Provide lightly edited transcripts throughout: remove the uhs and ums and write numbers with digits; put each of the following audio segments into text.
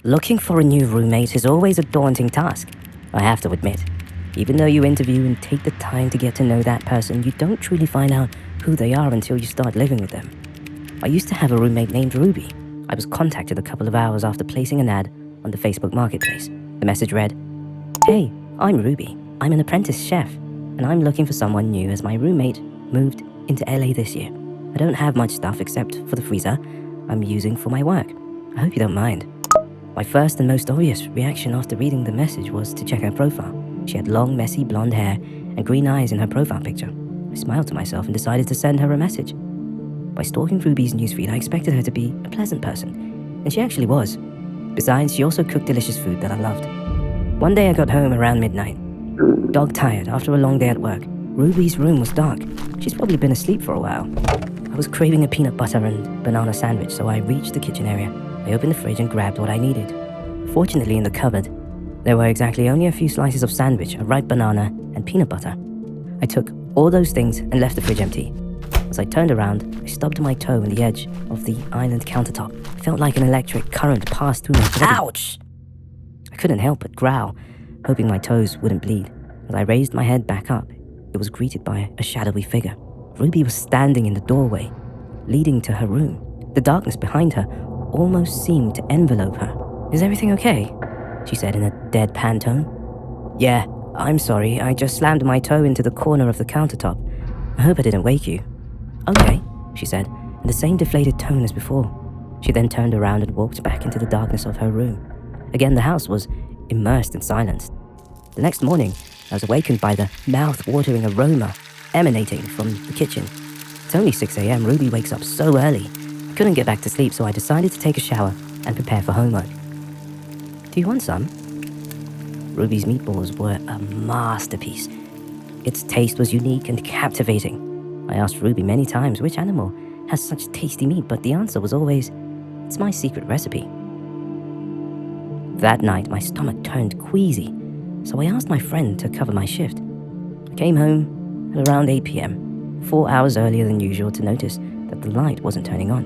Looking for a new roommate is always a daunting task, I have to admit. Even though you interview and take the time to get to know that person, you don't truly find out who they are until you start living with them. I used to have a roommate named Ruby. I was contacted a couple of hours after placing an ad on the Facebook Marketplace. The message read, "Hey, I'm Ruby. I'm an apprentice chef, and I'm looking for someone new as my roommate moved into LA this year. I don't have much stuff except for the freezer I'm using for my work. I hope you don't mind." My first and most obvious reaction after reading the message was to check her profile. She had long, messy blonde hair and green eyes in her profile picture. I smiled to myself and decided to send her a message. By stalking Ruby's newsfeed, I expected her to be a pleasant person, and she actually was. Besides, she also cooked delicious food that I loved. One day I got home around midnight. Dog-tired after a long day at work, Ruby's room was dark. She's probably been asleep for a while. I was craving a peanut butter and banana sandwich, so I reached the kitchen area. I opened the fridge and grabbed what I needed. Fortunately, in the cupboard, there were exactly only a few slices of sandwich, a ripe banana, and peanut butter. I took all those things and left the fridge empty. As I turned around, I stubbed my toe on the edge of the island countertop. It felt like an electric current passed through my body. Ouch! I couldn't help but growl, hoping my toes wouldn't bleed. As I raised my head back up, it was greeted by a shadowy figure. Ruby was standing in the doorway, leading to her room. The darkness behind her almost seemed to envelope her. "Is everything okay?" she said in a deadpan tone. "Yeah, I'm sorry. I just slammed my toe into the corner of the countertop. I hope I didn't wake you." "Okay," she said, in the same deflated tone as before. She then turned around and walked back into the darkness of her room. Again, the house was immersed in silence. The next morning, I was awakened by the mouth-watering aroma emanating from the kitchen. It's only 6 a.m. Ruby wakes up so early. I couldn't get back to sleep, so I decided to take a shower and prepare for homework. "Do you want some?" Ruby's meatballs were a masterpiece. Its taste was unique and captivating. I asked Ruby many times which animal has such tasty meat, but the answer was always, "It's my secret recipe." That night, my stomach turned queasy, so I asked my friend to cover my shift. I came home at around 8 p.m., 4 hours earlier than usual, to notice that the light wasn't turning on.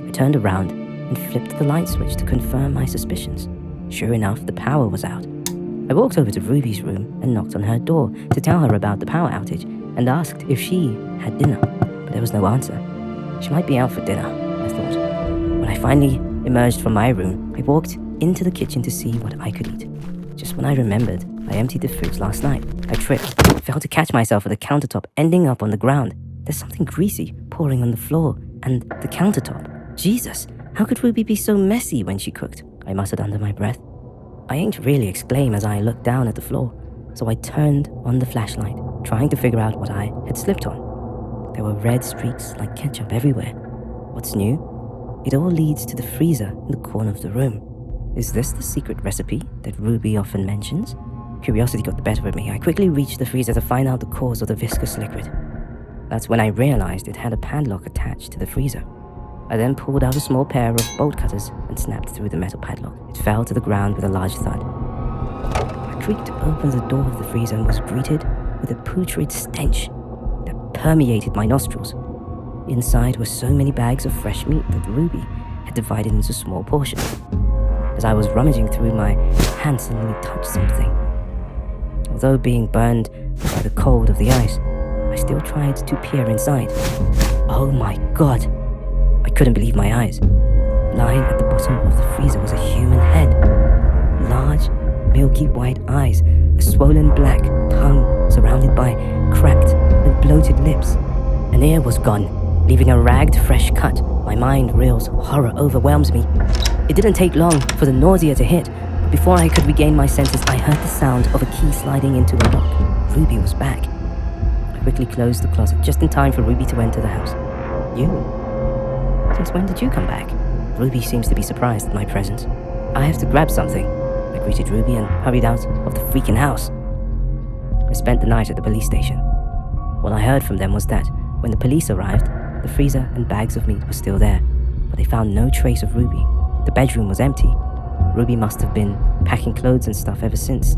I turned around and flipped the light switch to confirm my suspicions. Sure enough, the power was out. I walked over to Ruby's room and knocked on her door to tell her about the power outage and asked if she had dinner, but there was no answer. She might be out for dinner, I thought. When I finally emerged from my room, I walked into the kitchen to see what I could eat. Just when I remembered, I emptied the fridge last night. I tripped, fell to catch myself at the countertop, ending up on the ground. There's something greasy pouring on the floor and the countertop. Jesus, how could Ruby be so messy when she cooked? I muttered under my breath. I ain't really exclaim as I looked down at the floor, so I turned on the flashlight, trying to figure out what I had slipped on. There were red streaks like ketchup everywhere. What's new? It all leads to the freezer in the corner of the room. Is this the secret recipe that Ruby often mentions? Curiosity got the better of me. I quickly reached the freezer to find out the cause of the viscous liquid. That's when I realized it had a padlock attached to the freezer. I then pulled out a small pair of bolt cutters and snapped through the metal padlock. It fell to the ground with a large thud. I creaked open the door of the freezer and was greeted with a putrid stench that permeated my nostrils. Inside were so many bags of fresh meat that Ruby had divided into small portions. As I was rummaging through, my hand suddenly touched something. Although being burned by the cold of the ice, I still tried to peer inside. Oh my God! I couldn't believe my eyes. Lying at the bottom of the freezer was a human head. Large, milky white eyes, a swollen black tongue surrounded by cracked and bloated lips. An ear was gone, leaving a ragged, fresh cut. My mind reels, horror overwhelms me. It didn't take long for the nausea to hit, but before I could regain my senses, I heard the sound of a key sliding into a lock. Ruby was back. I quickly closed the closet, just in time for Ruby to enter the house. "You? Since when did you come back?" Ruby seems to be surprised at my presence. "I have to grab something," I greeted Ruby and hurried out of the freaking house. I spent the night at the police station. What I heard from them was that when the police arrived, the freezer and bags of meat were still there, but they found no trace of Ruby. The bedroom was empty. Ruby must have been packing clothes and stuff ever since.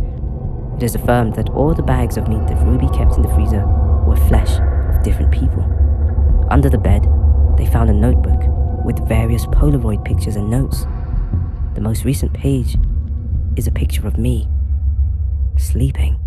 It is affirmed that all the bags of meat that Ruby kept in the freezer were flesh of different people. Under the bed, they found a notebook with various Polaroid pictures and notes. The The most recent page is a picture of me, sleeping.